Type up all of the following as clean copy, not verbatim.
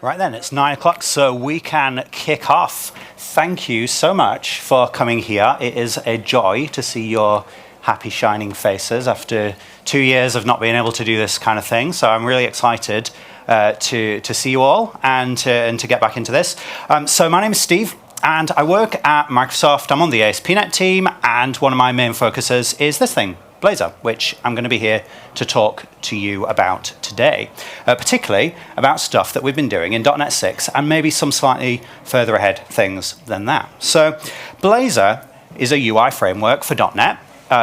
Right then, it's 9 o'clock, so we can kick off. Thank you so much for coming here. It is a joy to see your happy, shining faces after 2 years of not being able to do this kind of thing. So I'm really excited to see you all and to get back into this. So my name is Steve, and I work at Microsoft. I'm on the ASP.NET team, and one of my main focuses is this thing, Blazor, which I'm going to be here to talk to you about today, particularly about stuff that we've been doing in .NET 6 and maybe some slightly further ahead things than that. So Blazor is a UI framework for .NET,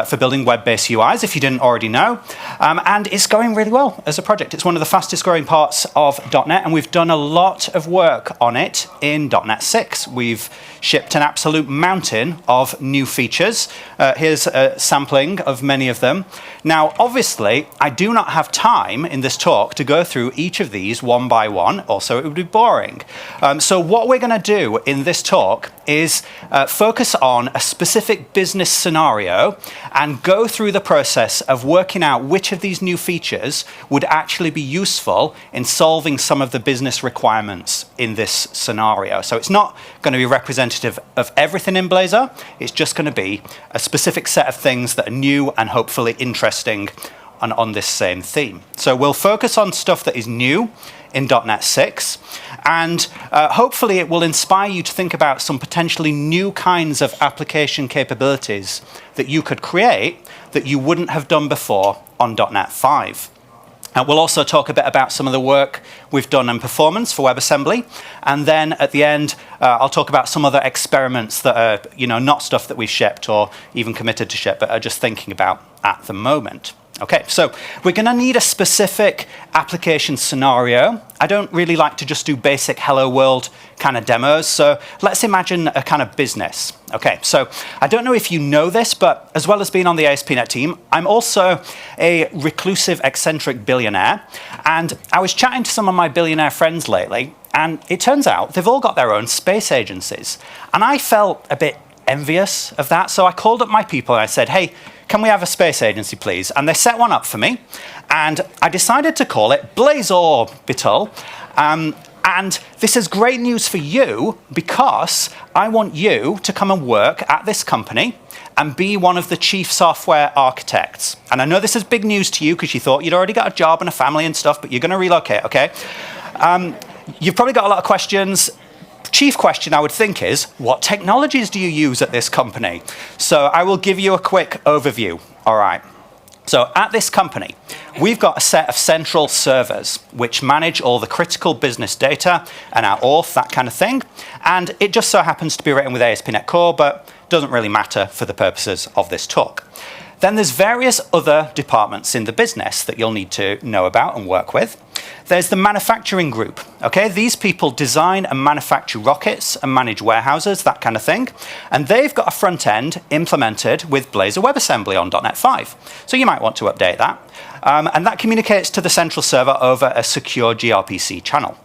for building web-based UIs, if you didn't already know, and it's going really well as a project. It's one of the fastest growing parts of .NET, and we've done a lot of work on it in .NET 6. We've shipped an absolute mountain of new features. Here's a sampling of many of them. Now, obviously, I do not have time in this talk to go through each of these one by one, also it would be boring. So what we're going to do in this talk is focus on a specific business scenario and go through the process of working out which of these new features would actually be useful in solving some of the business requirements in this scenario. So it's not going to be representative of everything in Blazor. It's just going to be a specific set of things that are new and hopefully interesting on this same theme. So we'll focus on stuff that is new in .NET 6, and hopefully it will inspire you to think about some potentially new kinds of application capabilities that you could create that you wouldn't have done before on .NET 5. We'll also talk a bit about some of the work we've done on performance for WebAssembly, and then at the end I'll talk about some other experiments that are not stuff that we've shipped or even committed to ship, but are just thinking about at the moment. Okay, so we're going to need a specific application scenario. I don't really like to just do basic hello world kind of demos, so let's imagine a kind of business. Okay, so I don't know if you know this, but as well as being on the ASP.NET team, I'm also a reclusive, eccentric billionaire, and I was chatting to some of my billionaire friends lately, and it turns out they've all got their own space agencies, and I felt a bit envious of that, so I called up my people and I said, hey, can we have a space agency, please? And they set one up for me, and I decided to call it Blazor. And this is great news for you because I want you to come and work at this company and be one of the chief software architects. And I know this is big news to you because you thought you'd already got a job and a family and stuff, but you're going to relocate, okay? You've probably got a lot of questions. Chief question I would think is, what technologies do you use at this company? So I will give you a quick overview. All right. So at this company, we've got a set of central servers which manage all the critical business data and our auth, that kind of thing. And it just so happens to be written with ASP.NET Core, but doesn't really matter for the purposes of this talk. Then there's various other departments in the business that you'll need to know about and work with. There's the manufacturing group. Okay, these people design and manufacture rockets and manage warehouses, that kind of thing. And they've got a front end implemented with Blazor WebAssembly on .NET 5. So you might want to update that. And that communicates to the central server over a secure gRPC channel.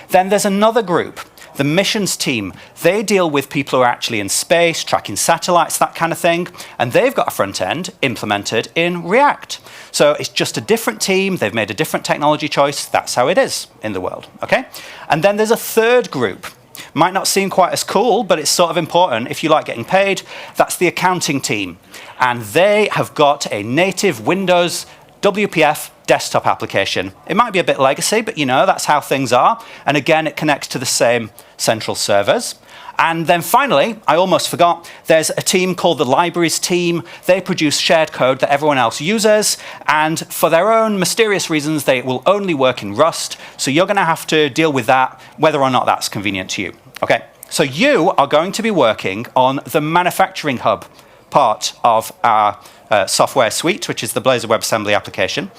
Then there's another group, the missions team. They deal with people who are actually in space, tracking satellites, that kind of thing, and they've got a front end implemented in React. So it's just a different team, they've made a different technology choice, that's how it is in the world, okay? And then there's a third group. Might not seem quite as cool, but it's sort of important if you like getting paid. That's the accounting team, and they have got a native Windows WPF desktop application. It might be a bit legacy, but that's how things are. And again, it connects to the same central servers. And then finally, I almost forgot, there's a team called the libraries team. They produce shared code that everyone else uses. And for their own mysterious reasons, they will only work in Rust. So you're going to have to deal with that, whether or not that's convenient to you. Okay, so you are going to be working on the manufacturing hub part of our software suite, which is the Blazor WebAssembly application.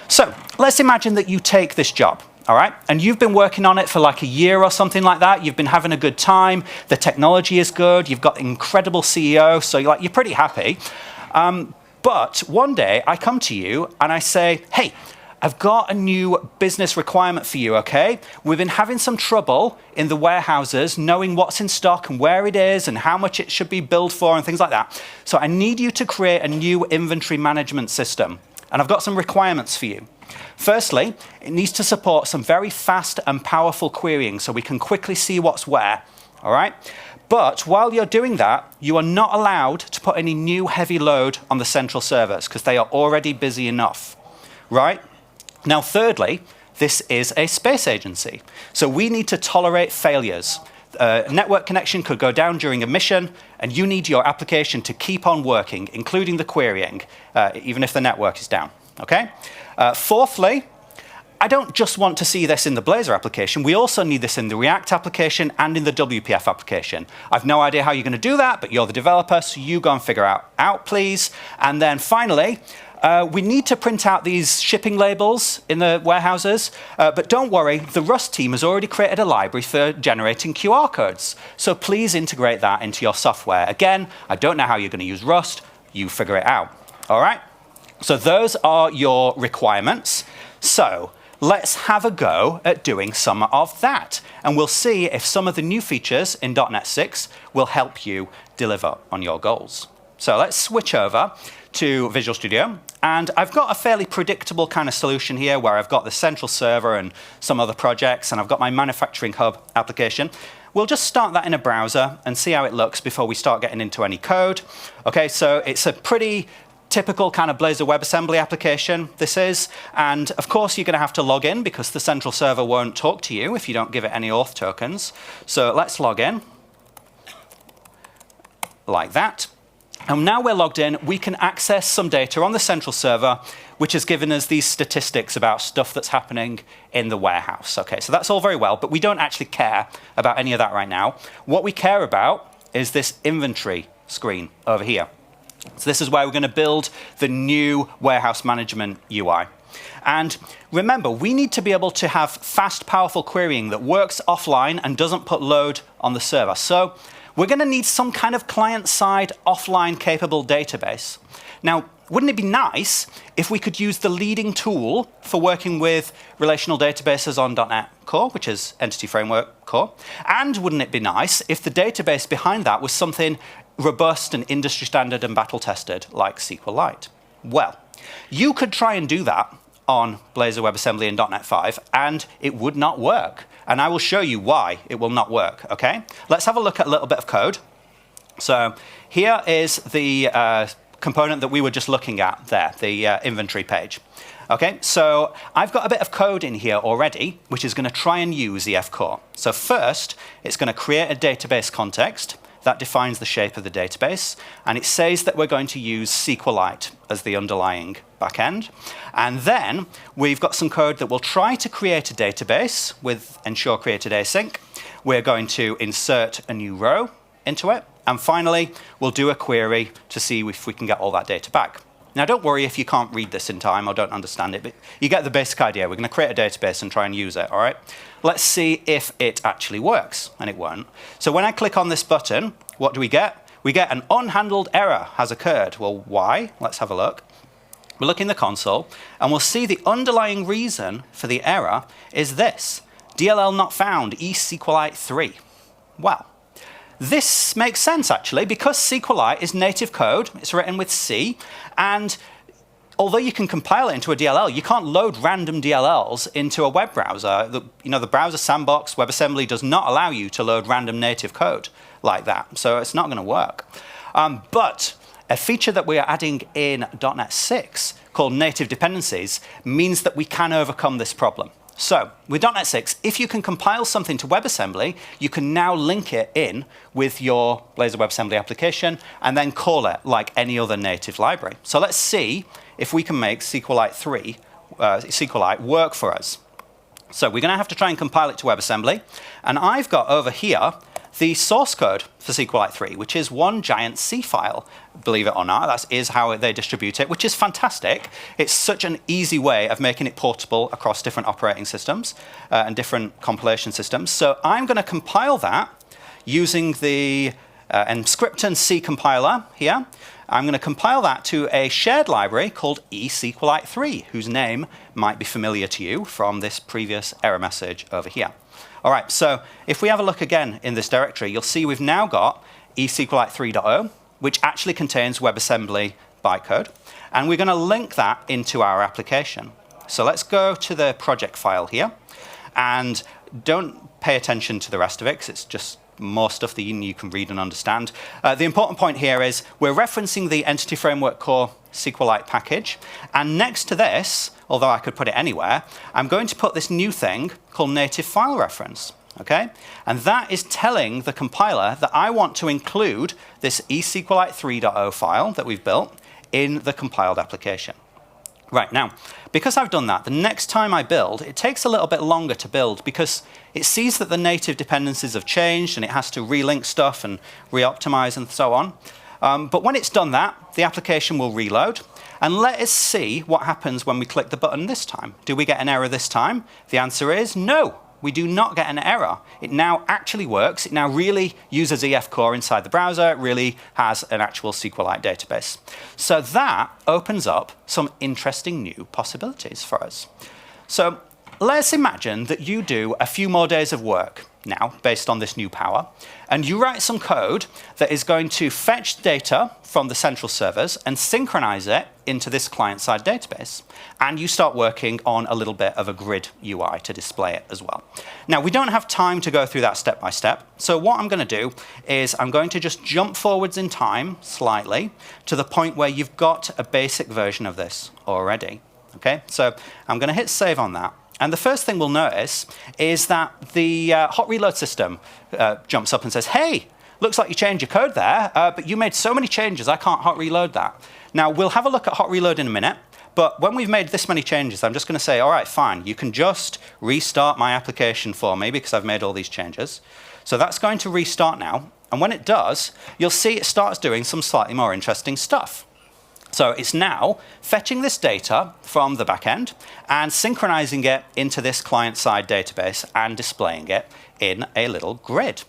So let's imagine that you take this job, all right? And you've been working on it for like a year or something like that. You've been having a good time. The technology is good. You've got an incredible CEO, so you're pretty happy. But one day I come to you and I say, hey, I've got a new business requirement for you, okay? We've been having some trouble in the warehouses knowing what's in stock and where it is and how much it should be billed for and things like that. So I need you to create a new inventory management system. And I've got some requirements for you. Firstly, it needs to support some very fast and powerful querying so we can quickly see what's where, all right? But while you're doing that, you are not allowed to put any new heavy load on the central servers because they are already busy enough, right? Now, thirdly, this is a space agency. So we need to tolerate failures. A network connection could go down during a mission, and you need your application to keep on working, including the querying, even if the network is down, okay? Fourthly, I don't just want to see this in the Blazor application. We also need this in the React application and in the WPF application. I've no idea how you're going to do that, but you're the developer, so you go and figure out, please. And then finally, we need to print out these shipping labels in the warehouses. But don't worry, the Rust team has already created a library for generating QR codes. So please integrate that into your software. Again, I don't know how you're going to use Rust. You figure it out. All right? So those are your requirements. So let's have a go at doing some of that. And we'll see if some of the new features in .NET 6 will help you deliver on your goals. So let's switch over to Visual Studio. And I've got a fairly predictable kind of solution here where I've got the central server and some other projects, and I've got my manufacturing hub application. We'll just start that in a browser and see how it looks before we start getting into any code. Okay, so it's a pretty typical kind of Blazor WebAssembly application, this is. And of course, you're going to have to log in because the central server won't talk to you if you don't give it any auth tokens. So let's log in like that. And now we're logged in, we can access some data on the central server, which has given us these statistics about stuff that's happening in the warehouse. Okay, so that's all very well, but we don't actually care about any of that right now. What we care about is this inventory screen over here. So this is where we're going to build the new warehouse management UI. And remember, we need to be able to have fast, powerful querying that works offline and doesn't put load on the server. So we're going to need some kind of client-side, offline capable database. Now, wouldn't it be nice if we could use the leading tool for working with relational databases on .NET Core, which is Entity Framework Core? And wouldn't it be nice if the database behind that was something robust and industry standard and battle tested like SQLite? Well, you could try and do that on Blazor WebAssembly in .NET 5, and it would not work. And I will show you why it will not work, okay? Let's have a look at a little bit of code. So here is the component that we were just looking at there, the inventory page. Okay, so I've got a bit of code in here already, which is going to try and use the F-core. So first, it's going to create a database context that defines the shape of the database, and it says that we're going to use SQLite as the underlying backend. And then we've got some code that will try to create a database with ensure created async. We're going to insert a new row into it. And finally, we'll do a query to see if we can get all that data back. Now, don't worry if you can't read this in time or don't understand it, but you get the basic idea. We're going to create a database and try and use it, all right? Let's see if it actually works, and it won't. So when I click on this button, what do we get? We get an unhandled error has occurred. Well, why? Let's have a look. We'll look in the console, and we'll see the underlying reason for the error is this: DLL not found, SQLite 3. Well, this makes sense, actually, because SQLite is native code. It's written with C, and although you can compile it into a DLL, you can't load random DLLs into a web browser. The browser sandbox WebAssembly does not allow you to load random native code like that, so it's not going to work. But a feature that we are adding in .NET 6 called native dependencies means that we can overcome this problem. So with .NET 6, if you can compile something to WebAssembly, you can now link it in with your Blazor WebAssembly application and then call it like any other native library. So let's see if we can make SQLite work for us. So we're going to have to try and compile it to WebAssembly. And I've got over here the source code for SQLite 3, which is one giant C file. Believe it or not, that is how they distribute it, which is fantastic. It's such an easy way of making it portable across different operating systems and different compilation systems. So I'm going to compile that using the Emscripten C compiler here. I'm going to compile that to a shared library called eSQLite 3, whose name might be familiar to you from this previous error message over here. All right, so if we have a look again in this directory, you'll see we've now got eSQLite 3.0, which actually contains WebAssembly bytecode, and we're going to link that into our application. So let's go to the project file here, and don't pay attention to the rest of it, because it's just more stuff that you can read and understand. The important point here is we're referencing the Entity Framework Core SQLite package, and next to this, although I could put it anywhere, I'm going to put this new thing called native file reference. Okay? And that is telling the compiler that I want to include this eSQLite 3.0 file that we've built in the compiled application. Right, now, because I've done that, the next time I build, it takes a little bit longer to build because it sees that the native dependencies have changed and it has to relink stuff and re-optimize and so on. But when it's done that, the application will reload. And let us see what happens when we click the button this time. Do we get an error this time? The answer is no. We do not get an error. It now actually works. It now really uses EF Core inside the browser. It really has an actual SQLite database. So that opens up some interesting new possibilities for us. So let's imagine that you do a few more days of work now based on this new power, and you write some code that is going to fetch data from the central servers and synchronize it into this client-side database. And you start working on a little bit of a grid UI to display it as well. Now, we don't have time to go through that step by step. So what I'm going to do is I'm going to just jump forwards in time slightly to the point where you've got a basic version of this already. Okay, so I'm going to hit save on that. And the first thing we'll notice is that the hot reload system jumps up and says, hey, looks like you changed your code there, but you made so many changes, I can't hot reload that. Now, we'll have a look at hot reload in a minute, but when we've made this many changes, I'm just going to say, all right, fine, you can just restart my application for me because I've made all these changes. So that's going to restart now. And when it does, you'll see it starts doing some slightly more interesting stuff. So it's now fetching this data from the backend and synchronizing it into this client-side database and displaying it in a little grid.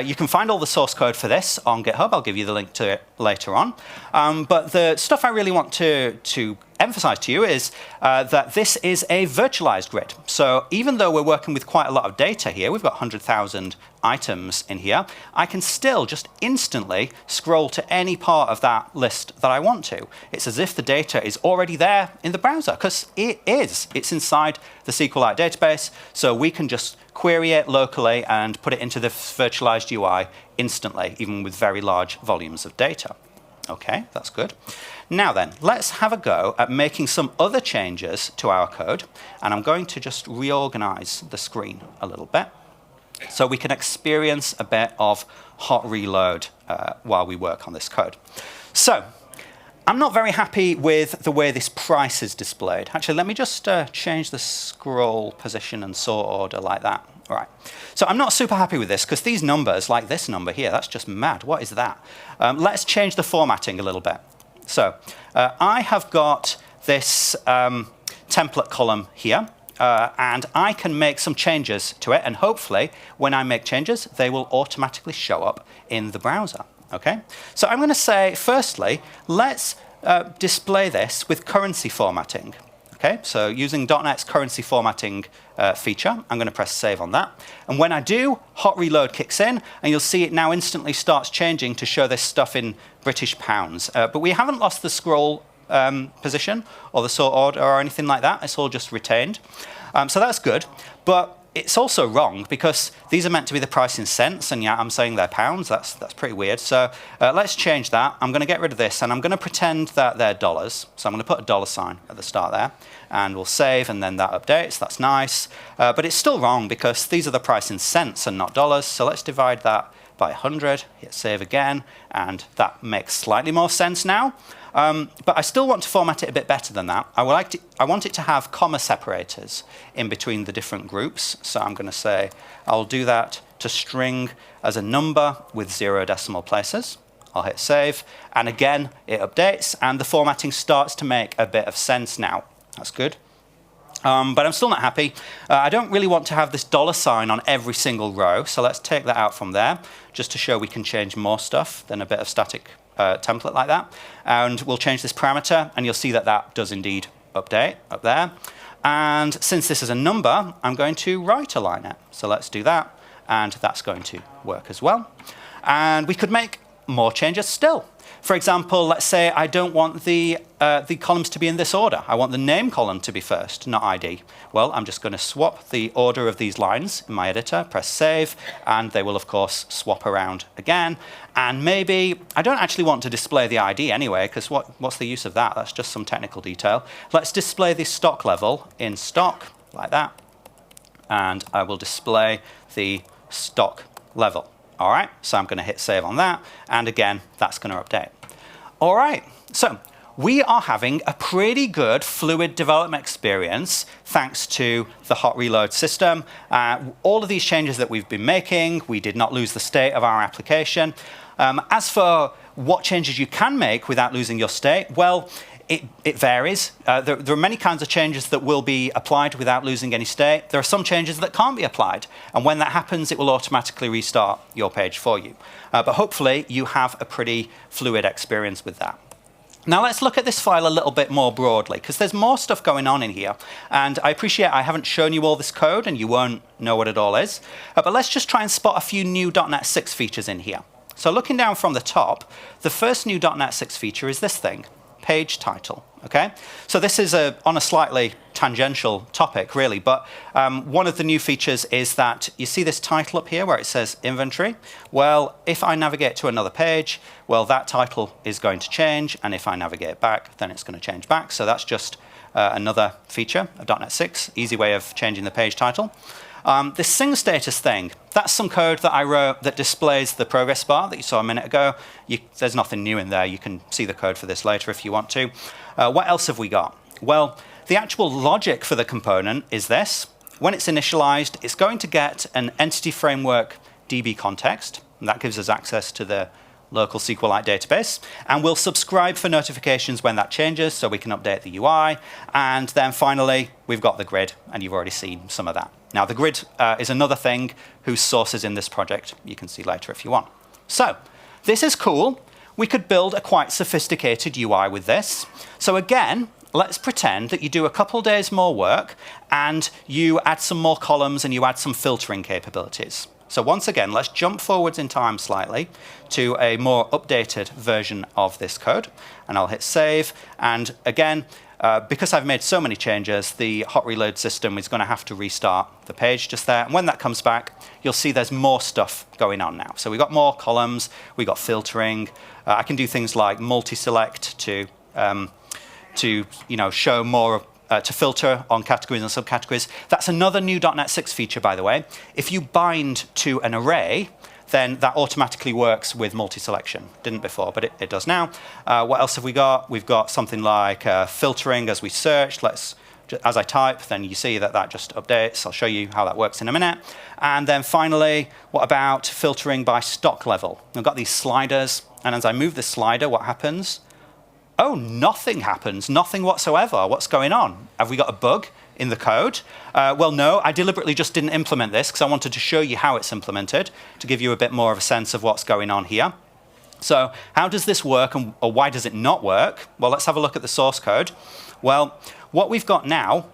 You can find all the source code for this on GitHub. I'll give you the link to it later on. But the stuff I really want to emphasize to you is that this is a virtualized grid. So even though we're working with quite a lot of data here, we've got 100,000 items in here, I can still just instantly scroll to any part of that list that I want to. It's as if the data is already there in the browser, because it is. It's inside the SQLite database, so we can just query it locally and put it into the virtualized UI instantly, even with very large volumes of data. Okay, that's good. Now then, let's have a go at making some other changes to our code, and I'm going to just reorganize the screen a little bit so we can experience a bit of hot reload while we work on this code. So, I'm not very happy with the way this price is displayed. Actually, let me just change the scroll position and sort order like that. All right. So I'm not super happy with this because these numbers, like this number here, that's just mad. What is that? Let's change the formatting a little bit. So I have got this template column here, and I can make some changes to it. And hopefully, when I make changes, they will automatically show up in the browser. Okay? So I'm going to say, firstly, let's display this with currency formatting. Okay? So using .NET's currency formatting feature, I'm going to press save on that. And when I do, hot reload kicks in, and you'll see it now instantly starts changing to show this stuff in British pounds. But we haven't lost the scroll position or the sort order or anything like that. It's all just retained. So that's good. But it's also wrong because these are meant to be the price in cents, and yeah, I'm saying they're pounds. That's pretty weird. So let's change that. I'm going to get rid of this, and I'm going to pretend that they're dollars. So I'm going to put a $sign at the start there, and we'll save, and then that updates. That's nice. But it's still wrong because these are the price in cents and not dollars. So let's divide that by 100, hit save again, and that makes slightly more sense now. But I still want to format it a bit better than that. I want it to have comma separators in between the different groups. So I'm going to say I'll do that to string as a number with 0 decimal places. I'll hit save, and again it updates, and the formatting starts to make a bit of sense now. That's good. But I'm still not happy. I don't really want to have this $sign on every single row, so let's take that out from there, just to show we can change more stuff than a bit of static template like that. And we'll change this parameter, and you'll see that that does indeed update up there. And since this is a number, I'm going to right align it. So let's do that, and that's going to work as well. And we could make more changes still. For example, let's say I don't want the columns to be in this order. I want the name column to be first, not ID. Well, I'm just going to swap the order of these lines in my editor, press save, and they will, of course, swap around again. And maybe I don't actually want to display the ID anyway, because what's the use of that? That's just some technical detail. Let's display the stock level in stock, like that. And I will display the stock level. All right, so I'm going to hit save on that. And again, that's going to update. All right, so we are having a pretty good fluid development experience thanks to the hot reload system. All of these changes that we've been making, we did not lose the state of our application. As for what changes you can make without losing your state, well, it varies. There are many kinds of changes that will be applied without losing any state. There are some changes that can't be applied. And when that happens, it will automatically restart your page for you. But hopefully, you have a pretty fluid experience with that. Now let's look at this file a little bit more broadly, because there's more stuff going on in here. And I appreciate I haven't shown you all this code, and you won't know what it all is. But let's just try and spot a few new .NET 6 features in here. So looking down from the top, the first new .NET 6 feature is this thing. Page title, okay? So this is on a slightly tangential topic, really, but one of the new features is that you see this title up here where it says inventory. Well, if I navigate to another page, well, that title is going to change, and if I navigate back, then it's going to change back. So that's just another feature of .NET 6, easy way of changing the page title. This sing status thing, that's some code that I wrote that displays the progress bar that you saw a minute ago. There's nothing new in there. You can see the code for this later if you want to. What else have we got? Well, the actual logic for the component is this. When it's initialized, it's going to get an entity framework DB context, and that gives us access to the local SQLite database, and we'll subscribe for notifications when that changes so we can update the UI. And then finally, we've got the grid, and you've already seen some of that. Now, the grid is another thing whose source is in this project. You can see later if you want. So this is cool. We could build a quite sophisticated UI with this. So again, let's pretend that you do a couple days more work, and you add some more columns, and you add some filtering capabilities. So once again, let's jump forwards in time slightly to a more updated version of this code. And I'll hit save. And again, because I've made so many changes, the hot reload system is going to have to restart the page just there. And when that comes back, you'll see there's more stuff going on now. So we've got more columns. We've got filtering. I can do things like multi-select to show more to filter on categories and subcategories. That's another new .NET 6 feature, by the way. If you bind to an array, then that automatically works with multi-selection. Didn't before, but it does now. What else have we got? We've got something like filtering as we search. As I type, then you see that just updates. I'll show you how that works in a minute. And then finally, what about filtering by stock level? I've got these sliders, and as I move the slider, what happens? Oh, nothing happens, nothing whatsoever. What's going on? Have we got a bug in the code? Well, no, I deliberately just didn't implement this because I wanted to show you how it's implemented to give you a bit more of a sense of what's going on here. So how does this work, or why does it not work? Well, let's have a look at the source code. Well, what we've got now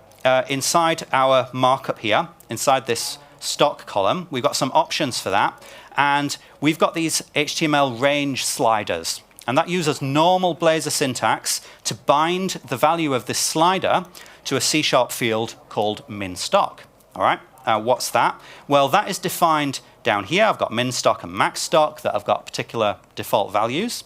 inside our markup here, inside this stock column, we've got some options for that. And we've got these HTML range sliders. And that uses normal Blazor syntax to bind the value of this slider to a C# field called minStock. All right, what's that? Well, that is defined down here. I've got minStock and maxStock that have got particular default values.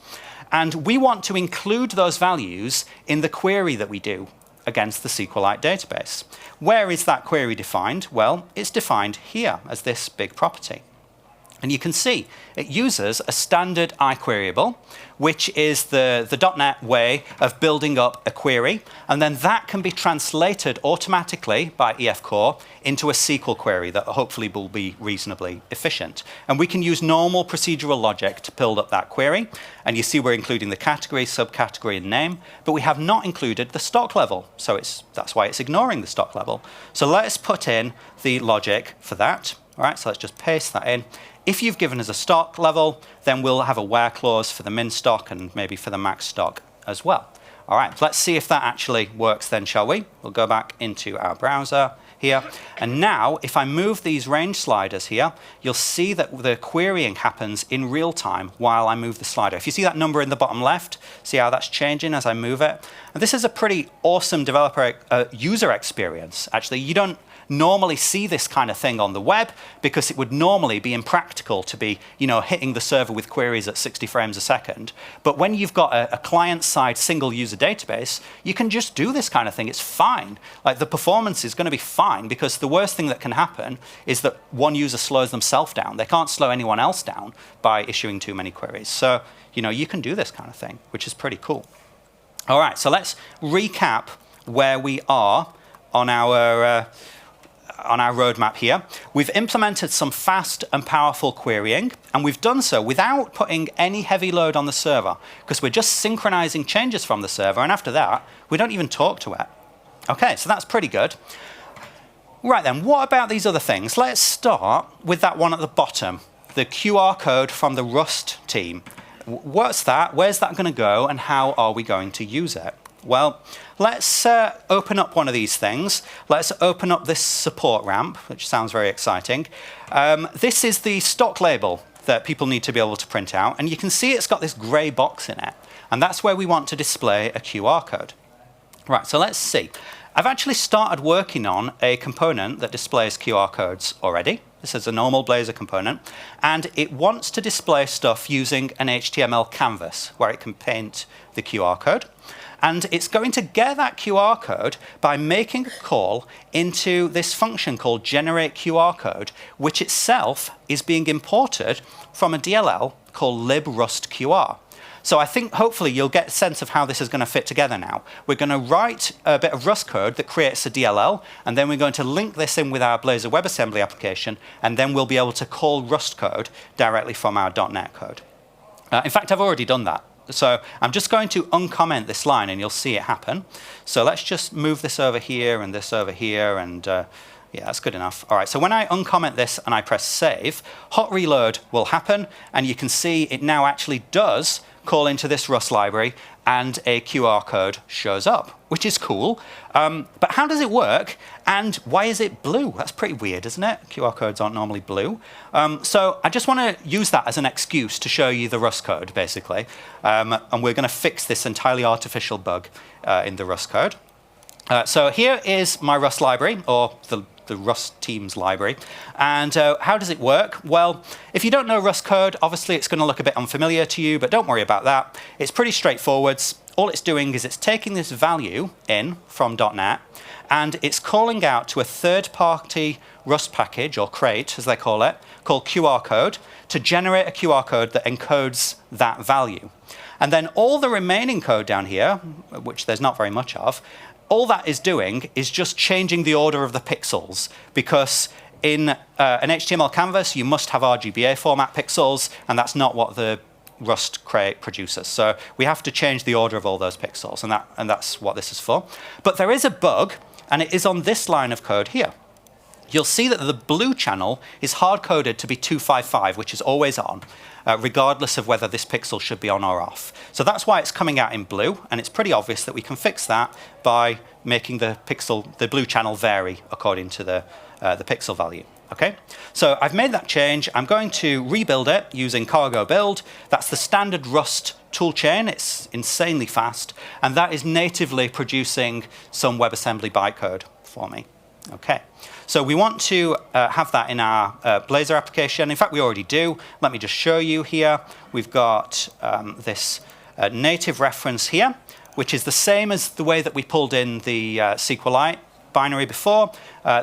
And we want to include those values in the query that we do against the SQLite database. Where is that query defined? Well, it's defined here as this big property. And you can see it uses a standard iQueryable, which is the .NET way of building up a query. And then that can be translated automatically by EF Core into a SQL query that hopefully will be reasonably efficient. And we can use normal procedural logic to build up that query. And you see we're including the category, subcategory, and name. But we have not included the stock level. So that's why it's ignoring the stock level. So let's put in the logic for that. All right, so let's just paste that in. If you've given us a stock level, then we'll have a where clause for the min stock and maybe for the max stock as well. All right, let's see if that actually works then, shall we? We'll go back into our browser, here. And now, if I move these range sliders here, you'll see that the querying happens in real time while I move the slider. If you see that number in the bottom left, see how that's changing as I move it? And this is a pretty awesome developer user experience. Actually, you don't normally see this kind of thing on the web because it would normally be impractical to be, hitting the server with queries at 60 frames a second. But when you've got a client-side single user database, you can just do this kind of thing. It's fine. Like, the performance is going to be fine because the worst thing that can happen is that one user slows themselves down. They can't slow anyone else down by issuing too many queries. So, you can do this kind of thing, which is pretty cool. All right, so let's recap where we are on our roadmap here. We've implemented some fast and powerful querying, and we've done so without putting any heavy load on the server, because we're just synchronizing changes from the server, and after that, we don't even talk to it. Okay, so that's pretty good. Right then, what about these other things? Let's start with that one at the bottom, the QR code from the Rust team. What's that? Where's that going to go, and how are we going to use it? Well, let's open up one of these things. Let's open up this support ramp, which sounds very exciting. This is the stock label that people need to be able to print out. And you can see it's got this gray box in it. And that's where we want to display a QR code. Right, so let's see. I've actually started working on a component that displays QR codes already. This is a normal Blazor component. And it wants to display stuff using an HTML canvas, where it can paint the QR code. And it's going to get that QR code by making a call into this function called generate QR code, which itself is being imported from a DLL called librustqr. So I think hopefully you'll get a sense of how this is going to fit together now. We're going to write a bit of Rust code that creates a DLL, and then we're going to link this in with our Blazor WebAssembly application, and then we'll be able to call Rust code directly from our .NET code. In fact, I've already done that. So I'm just going to uncomment this line, and you'll see it happen. So let's just move this over here and this over here, and yeah, that's good enough. All right, so when I uncomment this and I press save, hot reload will happen, and you can see it now actually does call into this Rust library, and a QR code shows up, which is cool. But how does it work, and why is it blue? That's pretty weird, isn't it? QR codes aren't normally blue. So I just want to use that as an excuse to show you the Rust code, basically. And we're going to fix this entirely artificial bug in the Rust code. So here is my Rust library, or the Rust team's library. And how does it work? Well, if you don't know Rust code, obviously it's going to look a bit unfamiliar to you, but don't worry about that. It's pretty straightforward. All it's doing is it's taking this value in from .NET, and it's calling out to a third-party Rust package, or crate, as they call it, called QR code, to generate a QR code that encodes that value. And then all the remaining code down here, which there's not very much of, all that is doing is just changing the order of the pixels, because in an HTML canvas, you must have RGBA format pixels, and that's not what the Rust crate produces. So we have to change the order of all those pixels, and that's what this is for. But there is a bug, and it is on this line of code here. You'll see that the blue channel is hard-coded to be 255, which is always on, regardless of whether this pixel should be on or off. So that's why it's coming out in blue, and it's pretty obvious that we can fix that by making the blue channel vary according to the pixel value. Okay, so I've made that change. I'm going to rebuild it using cargo build. That's the standard Rust toolchain. It's insanely fast, and that is natively producing some WebAssembly bytecode for me. Okay, so we want to have that in our Blazor application. In fact, we already do. Let me just show you here. We've got this native reference here, which is the same as the way that we pulled in the SQLite binary before.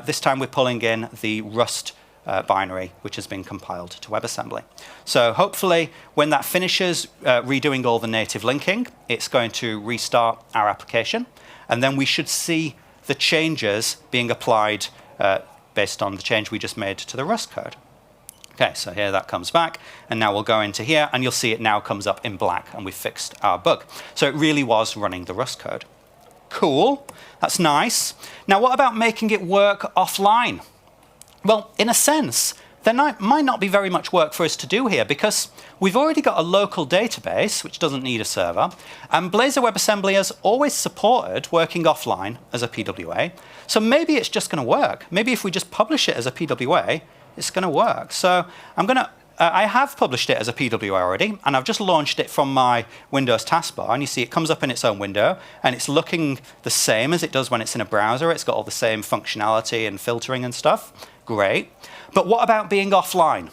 This time we're pulling in the Rust binary, which has been compiled to WebAssembly. So hopefully, when that finishes redoing all the native linking, it's going to restart our application, and then we should see the changes being applied based on the change we just made to the Rust code. Okay, so here that comes back, and now we'll go into here, and you'll see it now comes up in black, and we've fixed our bug. So it really was running the Rust code. Cool, that's nice. Now what about making it work offline? Well, in a sense, there might not be very much work for us to do here because we've already got a local database, which doesn't need a server, and Blazor WebAssembly has always supported working offline as a PWA. So maybe it's just going to work. Maybe if we just publish it as a PWA, it's going to work. So I have published it as a PWA already, and I've just launched it from my Windows taskbar, and you see it comes up in its own window, and it's looking the same as it does when it's in a browser. It's got all the same functionality and filtering and stuff. Great. But what about being offline?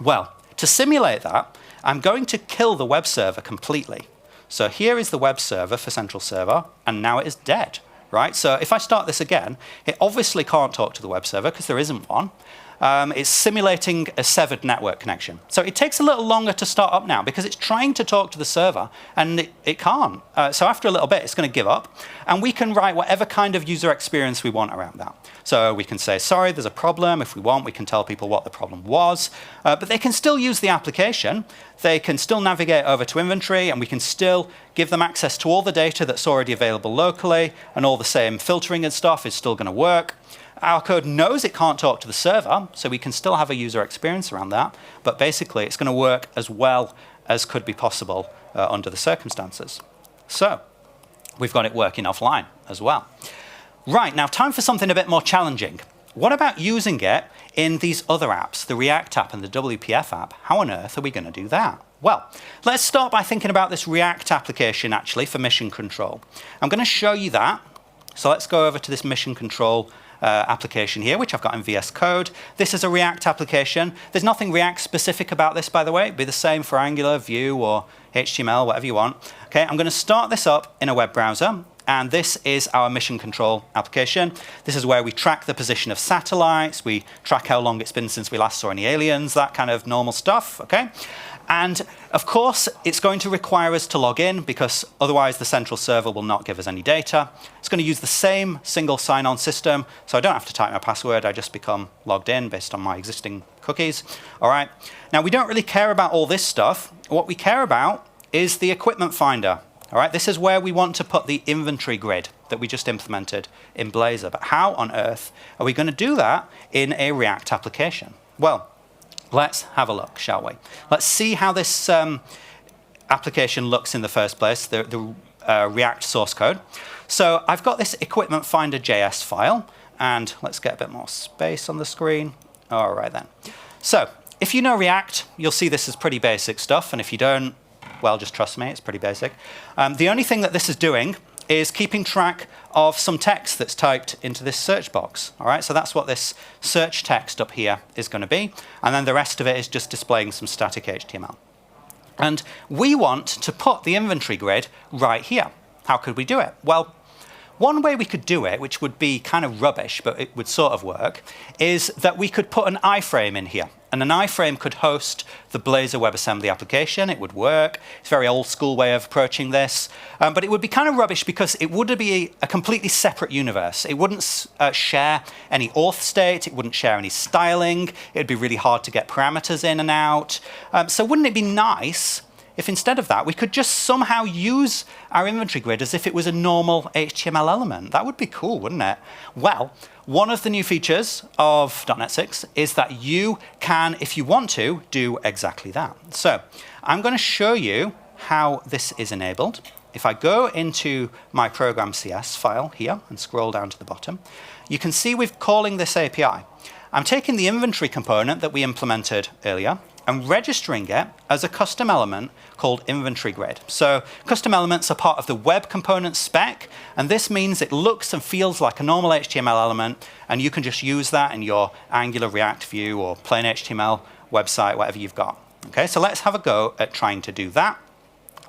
Well, to simulate that, I'm going to kill the web server completely. So here is the web server for central server, and now it is dead, right? So if I start this again, it obviously can't talk to the web server because there isn't one. It's simulating a severed network connection. So it takes a little longer to start up now because it's trying to talk to the server and it can't. So after a little bit, it's going to give up. And we can write whatever kind of user experience we want around that. So we can say, sorry, there's a problem. If we want, we can tell people what the problem was. But they can still use the application. They can still navigate over to inventory, and we can still give them access to all the data that's already available locally, and all the same filtering and stuff is still going to work. Our code knows it can't talk to the server, so we can still have a user experience around that. But basically, it's going to work as well as could be possible under the circumstances. So we've got it working offline as well. Right, now time for something a bit more challenging. What about using it in these other apps, the React app and the WPF app? How on earth are we going to do that? Well, let's start by thinking about this React application actually for mission control. I'm going to show you that. So let's go over to this mission control application here, which I've got in VS Code. This is a React application. There's nothing React specific about this, by the way. It'd be the same for Angular, Vue, or HTML, whatever you want. Okay, I'm going to start this up in a web browser, and this is our mission control application. This is where we track the position of satellites, we track how long it's been since we last saw any aliens, that kind of normal stuff, okay? And of course, it's going to require us to log in because otherwise the central server will not give us any data. It's going to use the same single sign-on system, so I don't have to type my password, I just become logged in based on my existing cookies. All right. Now, we don't really care about all this stuff. What we care about is the equipment finder. All right, this is where we want to put the inventory grid that we just implemented in Blazor. But how on earth are we going to do that in a React application? Well, let's have a look, shall we? Let's see how this application looks in the first place, the React source code. So I've got this equipment finder JS file, and let's get a bit more space on the screen. All right then. So if you know React, you'll see this is pretty basic stuff, and if you don't, well, just trust me, it's pretty basic. The only thing that this is doing is keeping track of some text that's typed into this search box. All right, so that's what this search text up here is going to be. And then the rest of it is just displaying some static HTML. And we want to put the inventory grid right here. How could we do it? Well, one way we could do it, which would be kind of rubbish, but it would sort of work, is that we could put an iframe in here. And an iframe could host the Blazor WebAssembly application. It would work. It's a very old school way of approaching this. But it would be kind of rubbish because it would be a completely separate universe. It wouldn't share any auth state. It wouldn't share any styling. It would be really hard to get parameters in and out. So wouldn't it be nice if instead of that, we could just somehow use our inventory grid as if it was a normal HTML element? That would be cool, wouldn't it? Well, one of the new features of .NET 6 is that you can, if you want to, do exactly that. So I'm going to show you how this is enabled. If I go into my program CS file here and scroll down to the bottom, you can see we're calling this API. I'm taking the inventory component that we implemented earlier and registering it as a custom element called inventory grid. So custom elements are part of the web component spec, and this means it looks and feels like a normal HTML element, and you can just use that in your Angular, React, Vue, or plain HTML website, whatever you've got. Okay, so let's have a go at trying to do that.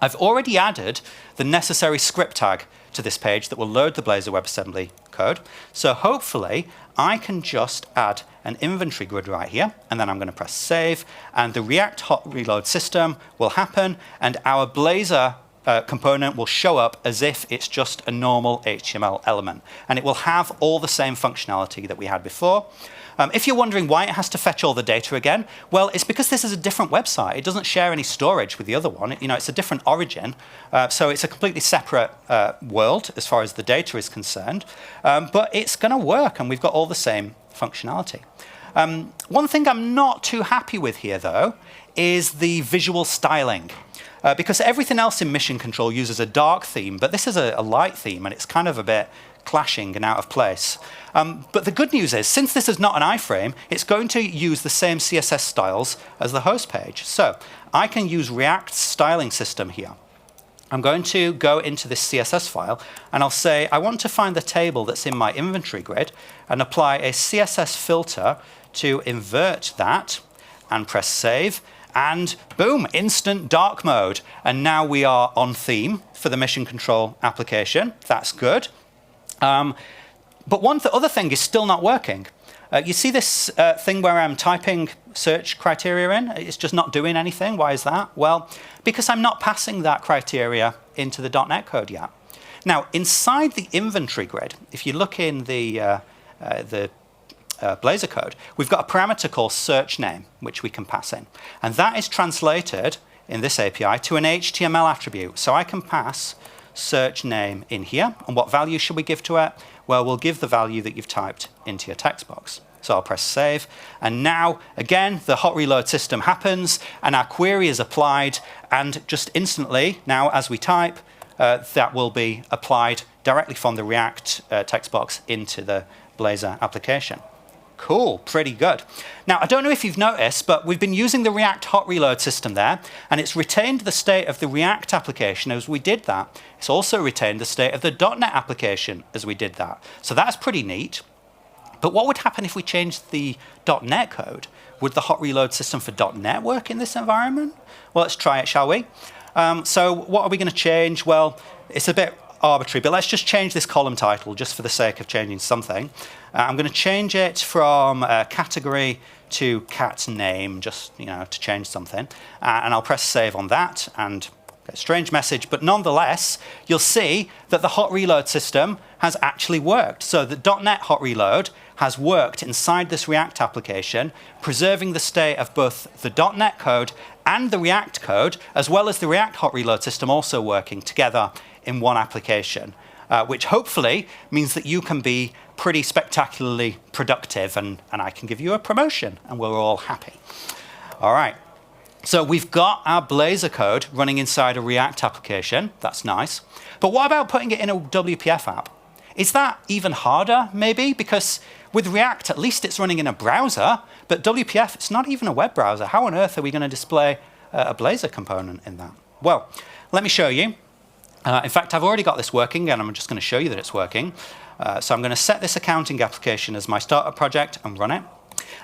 I've already added the necessary script tag to this page that will load the Blazor WebAssembly code. So hopefully I can just add an inventory grid right here, and then I'm going to press save, and the React hot reload system will happen, and our Blazor component will show up as if it's just a normal HTML element, and it will have all the same functionality that we had before. If you're wondering why it has to fetch all the data again, well, it's because this is a different website. It doesn't share any storage with the other one. It's a different origin, so it's a completely separate world as far as the data is concerned. But it's going to work, and we've got all the same functionality. One thing I'm not too happy with here, though, is the visual styling. Because everything else in Mission Control uses a dark theme, but this is a light theme, and it's kind of a bit clashing and out of place. But the good news is, since this is not an iframe, it's going to use the same CSS styles as the host page. So I can use React's styling system here. I'm going to go into this CSS file, and I'll say I want to find the table that's in my inventory grid and apply a CSS filter to invert that and press save. And boom, instant dark mode. And now we are on theme for the Mission Control application. That's good. But one other thing is still not working. You see this thing where I'm typing search criteria in? It's just not doing anything. Why is that? Well, because I'm not passing that criteria into the .NET code yet. Now, inside the inventory grid, if you look in the Blazor code, we've got a parameter called search name, which we can pass in. And that is translated in this API to an HTML attribute. So I can pass search name in here. And what value should we give to it? Well, we'll give the value that you've typed into your text box. So I'll press save. And now, again, the hot reload system happens, and our query is applied. And just instantly, now as we type, that will be applied directly from the React text box into the Blazor application. Cool, pretty good. Now, I don't know if you've noticed, but we've been using the React hot reload system there, and it's retained the state of the React application as we did that. It's also retained the state of the .NET application as we did that. So that's pretty neat. But what would happen if we changed the .NET code? Would the hot reload system for .NET work in this environment? Well, let's try it, shall we? So what are we going to change? Well, it's a bit arbitrary, but let's just change this column title just for the sake of changing something. I'm going to change it from category to cat name, just to change something. And I'll press save on that and get a strange message. But nonetheless, you'll see that the hot reload system has actually worked. So the .NET hot reload has worked inside this React application, preserving the state of both the .NET code and the React code, as well as the React hot reload system also working together in one application, which hopefully means that you can be pretty spectacularly productive, and I can give you a promotion, and we're all happy. All right. So we've got our Blazor code running inside a React application. That's nice. But what about putting it in a WPF app? Is that even harder, maybe? Because with React, at least it's running in a browser, but WPF, it's not even a web browser. How on earth are we going to display a Blazor component in that? Well, let me show you. In fact, I've already got this working, and I'm just going to show you that it's working. So I'm going to set this accounting application as my startup project and run it.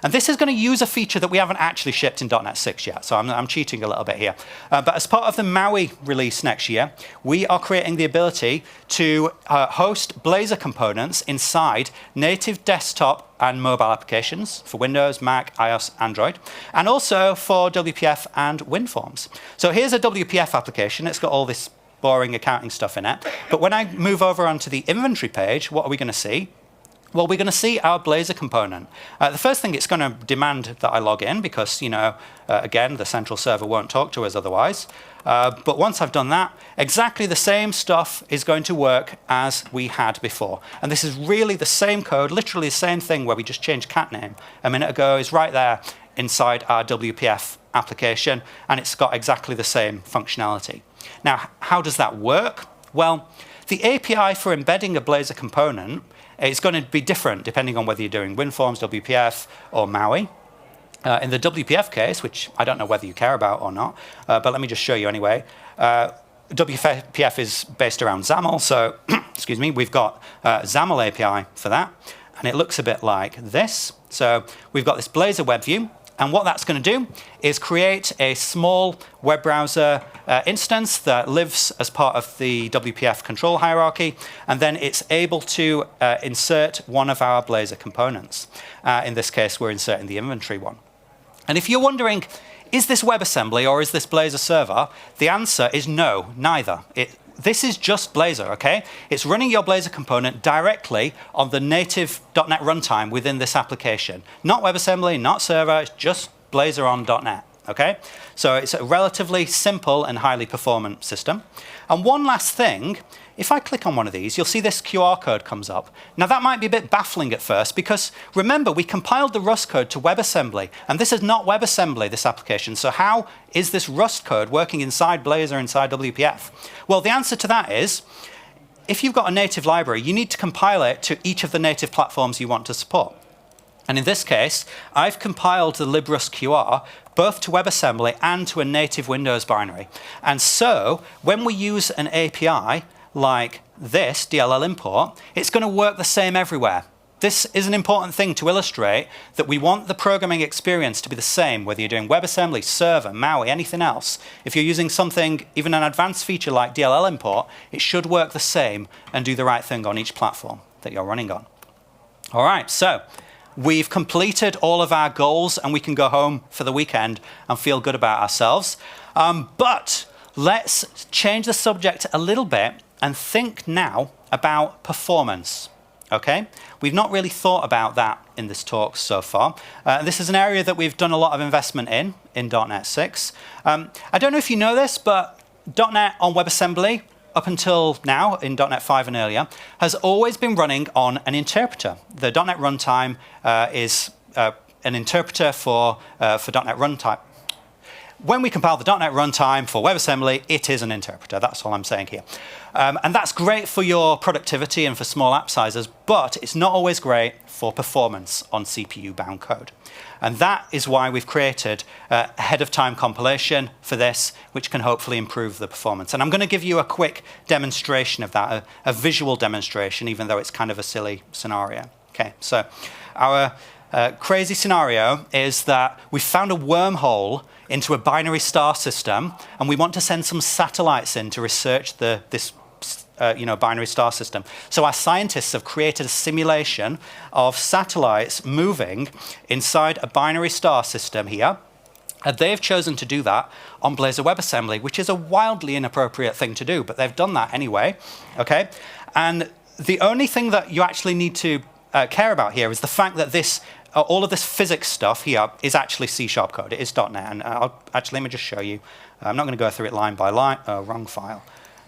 And this is going to use a feature that we haven't actually shipped in .NET 6 yet, so I'm cheating a little bit here. But as part of the MAUI release next year, we are creating the ability to host Blazor components inside native desktop and mobile applications for Windows, Mac, iOS, Android, and also for WPF and WinForms. So here's a WPF application. It's got all this boring accounting stuff in it. But when I move over onto the inventory page, what are we going to see? Well, we're going to see our Blazor component. The first thing, it's going to demand that I log in because, again, the central server won't talk to us otherwise. But once I've done that, exactly the same stuff is going to work as we had before. And this is really the same code, literally the same thing where we just changed cat name a minute ago is right there inside our WPF application, and it's got exactly the same functionality. Now, how does that work? Well, the API for embedding a Blazor component is going to be different depending on whether you're doing WinForms, WPF, or MAUI. In the WPF case, which I don't know whether you care about or not, but let me just show you anyway. WPF is based around XAML, so excuse me, we've got XAML API for that, and it looks a bit like this. So we've got this Blazor web view, and what that's going to do is create a small web browser instance that lives as part of the WPF control hierarchy, and then it's able to insert one of our Blazor components. In this case, we're inserting the inventory one. And if you're wondering, is this WebAssembly or is this Blazor server? The answer is no, neither. This is just Blazor, okay? It's running your Blazor component directly on the native .NET runtime within this application. Not WebAssembly, not server, it's just Blazor on .NET, okay? So it's a relatively simple and highly performant system. And one last thing, if I click on one of these, you'll see this QR code comes up. Now that might be a bit baffling at first because remember, we compiled the Rust code to WebAssembly, and this is not WebAssembly, this application. So how is this Rust code working inside Blazor, inside WPF? Well, the answer to that is, if you've got a native library, you need to compile it to each of the native platforms you want to support. And in this case, I've compiled the librust QR both to WebAssembly and to a native Windows binary. And so when we use an API like this, DLL import, it's going to work the same everywhere. This is an important thing to illustrate that we want the programming experience to be the same, whether you're doing WebAssembly, Server, MAUI, anything else. If you're using something, even an advanced feature like DLL import, it should work the same and do the right thing on each platform that you're running on. All right, so we've completed all of our goals and we can go home for the weekend and feel good about ourselves. But let's change the subject a little bit and think now about performance. Okay? We've not really thought about that in this talk so far. This is an area that we've done a lot of investment in .NET 6. I don't know if you know this, but .NET on WebAssembly up until now, in .NET 5 and earlier, has always been running on an interpreter. The .NET runtime is an interpreter for .NET runtime. When we compile the .NET runtime for WebAssembly, it is an interpreter. That's all I'm saying here. And that's great for your productivity and for small app sizes, but it's not always great for performance on CPU-bound code. And that is why we've created ahead-of-time compilation for this, which can hopefully improve the performance. And I'm going to give you a quick demonstration of that, a visual demonstration, even though it's kind of a silly scenario. Okay, so our crazy scenario is that we found a wormhole into a binary star system, and we want to send some satellites in to research this binary star system. So our scientists have created a simulation of satellites moving inside a binary star system here. And they've chosen to do that on Blazor WebAssembly, which is a wildly inappropriate thing to do, but they've done that anyway. Okay? And the only thing that you actually need to care about here is the fact that this all of this physics stuff here is actually C# code. It is .NET. And actually, let me just show you. I'm not going to go through it line by line. Wrong file.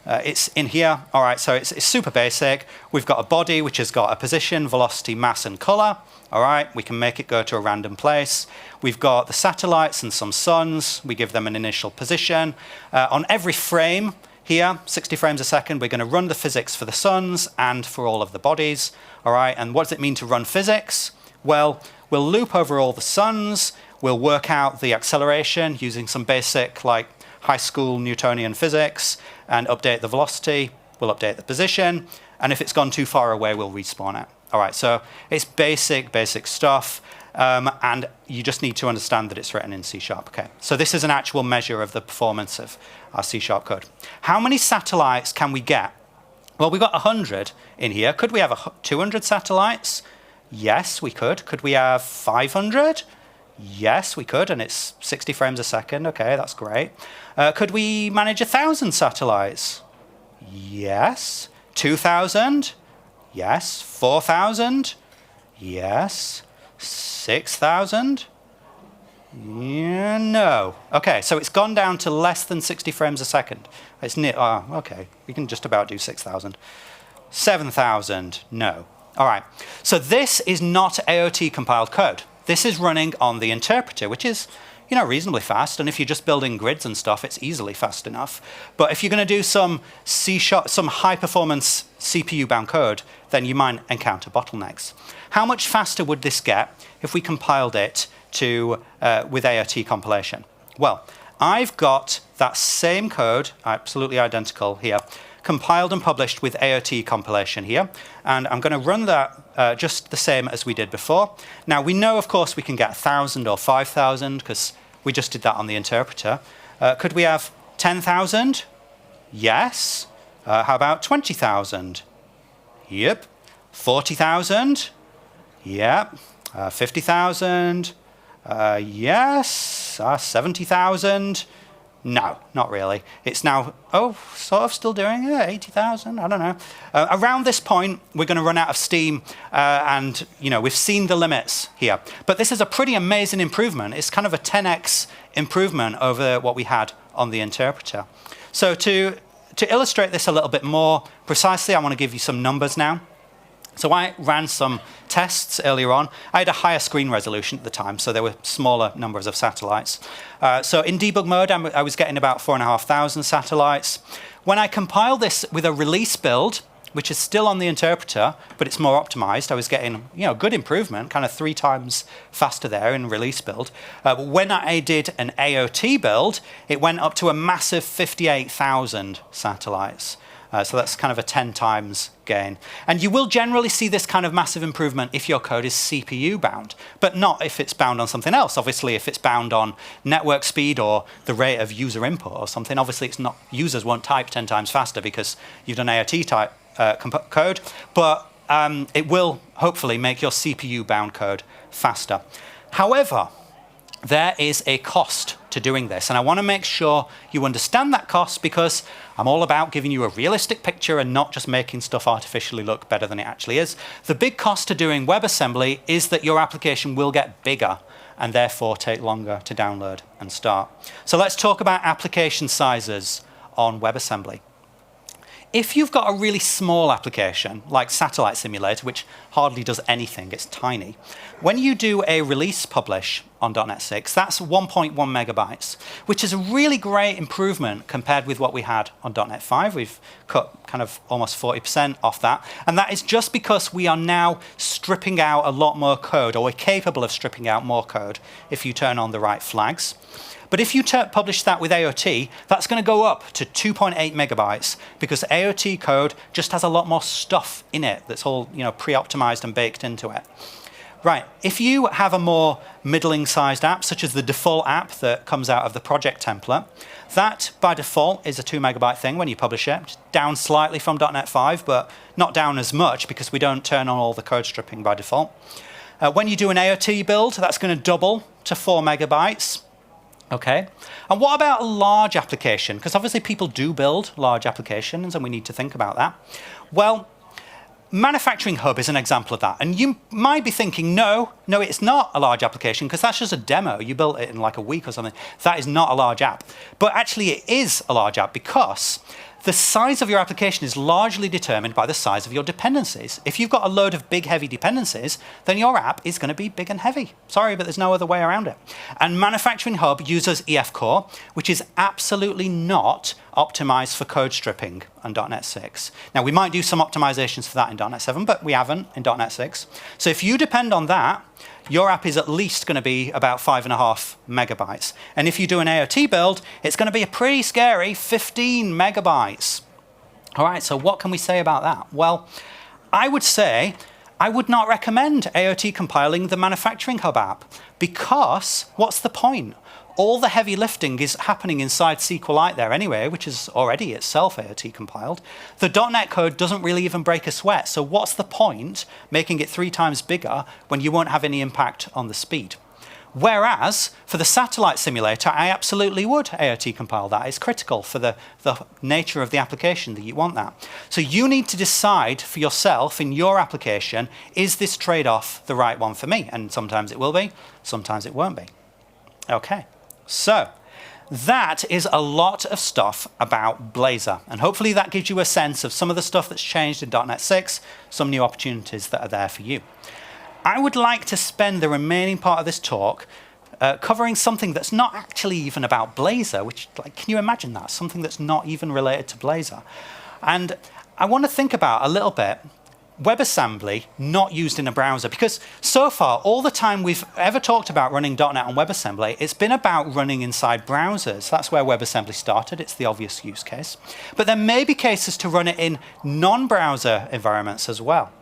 It's in here. All right, so it's super basic. We've got a body which has got a position, velocity, mass, and color. All right, we can make it go to a random place. We've got the satellites and some suns. We give them an initial position. On every frame here, 60 frames a second, we're going to run the physics for the suns and for all of the bodies. All right, and what does it mean to run physics? Well, we'll loop over all the suns. We'll work out the acceleration using some basic, like, high school Newtonian physics, and update the velocity. We'll update the position. And if it's gone too far away, we'll respawn it. All right, so it's basic stuff. And you just need to understand that it's written in C#. Okay, so this is an actual measure of the performance of our C# code. How many satellites can we get? Well, we've got 100 in here. Could we have 200 satellites? Yes, we could. Could we have 500? Yes, we could, and it's 60 frames a second. Okay, that's great. Could we manage 1,000 satellites? Yes. 2,000? Yes. 4,000? Yes. 6,000? Yeah, no. Okay, so it's gone down to less than 60 frames a second. It's near. Oh, okay. We can just about do 6,000. 7,000? No. All right, so this is not AOT compiled code. This is running on the interpreter, which is, reasonably fast. And if you're just building grids and stuff, it's easily fast enough. But if you're going to do some high-performance CPU-bound code, then you might encounter bottlenecks. How much faster would this get if we compiled it to with AOT compilation? Well, I've got that same code, absolutely identical here, compiled and published with AOT compilation here. And I'm going to run that just the same as we did before. Now, we know, of course, we can get 1,000 or 5,000 because we just did that on the interpreter. Could we have 10,000? Yes. How about 20,000? Yep. 40,000? Yep. 50,000? Yes. 70,000? No, not really. It's now, sort of still doing it, 80,000, I don't know. Around this point, we're going to run out of steam, and we've seen the limits here. But this is a pretty amazing improvement. It's kind of a 10x improvement over what we had on the interpreter. So to to illustrate this a little bit more precisely, I want to give you some numbers now. So I ran some tests earlier on. I had a higher screen resolution at the time, so there were smaller numbers of satellites. So in debug mode, I was getting about 4,500 satellites. When I compiled this with a release build, which is still on the interpreter, but it's more optimized, I was getting good improvement, kind of 3 times faster there in release build. But when I did an AOT build, it went up to a massive 58,000 satellites. So that's kind of a 10 times gain. And you will generally see this kind of massive improvement if your code is CPU bound, but not if it's bound on something else. Obviously, if it's bound on network speed or the rate of user input or something, obviously it's not, users won't type 10 times faster because you've done AOT type code, but it will hopefully make your CPU bound code faster. However, there is a cost to doing this, and I want to make sure you understand that cost because I'm all about giving you a realistic picture and not just making stuff artificially look better than it actually is. The big cost to doing WebAssembly is that your application will get bigger and therefore take longer to download and start. So let's talk about application sizes on WebAssembly. If you've got a really small application, like Satellite Simulator, which hardly does anything, it's tiny, when you do a release publish on .NET 6, that's 1.1 megabytes, which is a really great improvement compared with what we had on .NET 5. We've cut kind of almost 40% off that, and that is just because we are now stripping out a lot more code, or we're capable of stripping out more code if you turn on the right flags. But if you publish that with AOT, that's going to go up to 2.8 megabytes because AOT code just has a lot more stuff in it that's all pre-optimized and baked into it. Right, if you have a more middling sized app, such as the default app that comes out of the project template, that by default is a 2 megabyte thing when you publish it, down slightly from .NET 5, but not down as much because we don't turn on all the code stripping by default. When you do an AOT build, that's going to double to 4 megabytes. Okay, and what about a large application? Because obviously people do build large applications and we need to think about that. Well, Manufacturing Hub is an example of that. And you might be thinking, no, it's not a large application because that's just a demo. You built it in like a week or something. That is not a large app. But actually it is a large app because the size of your application is largely determined by the size of your dependencies. If you've got a load of big, heavy dependencies, then your app is going to be big and heavy. Sorry, but there's no other way around it. And Manufacturing Hub uses EF Core, which is absolutely not optimized for code stripping on .NET 6. Now, we might do some optimizations for that in .NET 7, but we haven't in .NET 6. So if you depend on that, your app is at least going to be about 5.5 megabytes. And if you do an AOT build, it's going to be a pretty scary 15 megabytes. All right, so what can we say about that? Well, I would say I would not recommend AOT compiling the Manufacturing Hub app because what's the point? All the heavy lifting is happening inside SQLite there anyway, which is already itself AOT compiled. The .NET code doesn't really even break a sweat, so what's the point making it 3 times bigger when you won't have any impact on the speed? Whereas, for the Satellite Simulator, I absolutely would AOT compile that. It's critical for the nature of the application that you want that. So you need to decide for yourself in your application, is this trade-off the right one for me? And sometimes it will be, sometimes it won't be. Okay. So that is a lot of stuff about Blazor, and hopefully that gives you a sense of some of the stuff that's changed in .NET 6, some new opportunities that are there for you. I would like to spend the remaining part of this talk covering something that's not actually even about Blazor, which, can you imagine that? Something that's not even related to Blazor. And I want to think about a little bit WebAssembly not used in a browser, because so far all the time we've ever talked about running .NET on WebAssembly, it's been about running inside browsers. That's where WebAssembly started. It's the obvious use case. But there may be cases to run it in non-browser environments as well.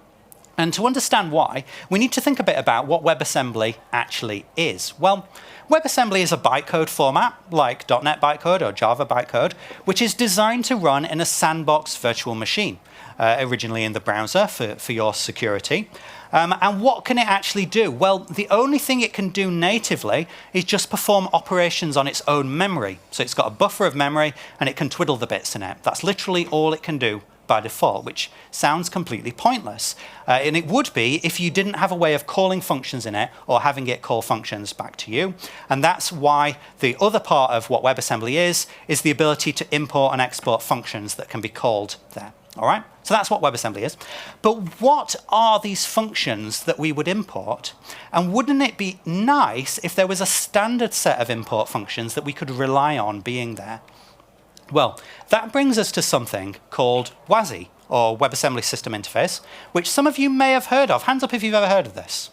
And to understand why, we need to think a bit about what WebAssembly actually is. Well, WebAssembly is a bytecode format, like .NET bytecode or Java bytecode, which is designed to run in a sandbox virtual machine, originally in the browser for your security. And what can it actually do? Well, the only thing it can do natively is just perform operations on its own memory. So it's got a buffer of memory, and it can twiddle the bits in it. That's literally all it can do by default, which sounds completely pointless. And it would be if you didn't have a way of calling functions in it or having it call functions back to you. And that's why the other part of what WebAssembly is the ability to import and export functions that can be called there. All right? So that's what WebAssembly is. But what are these functions that we would import? And wouldn't it be nice if there was a standard set of import functions that we could rely on being there? Well, that brings us to something called WASI, or WebAssembly System Interface, which some of you may have heard of. Hands up if you've ever heard of this.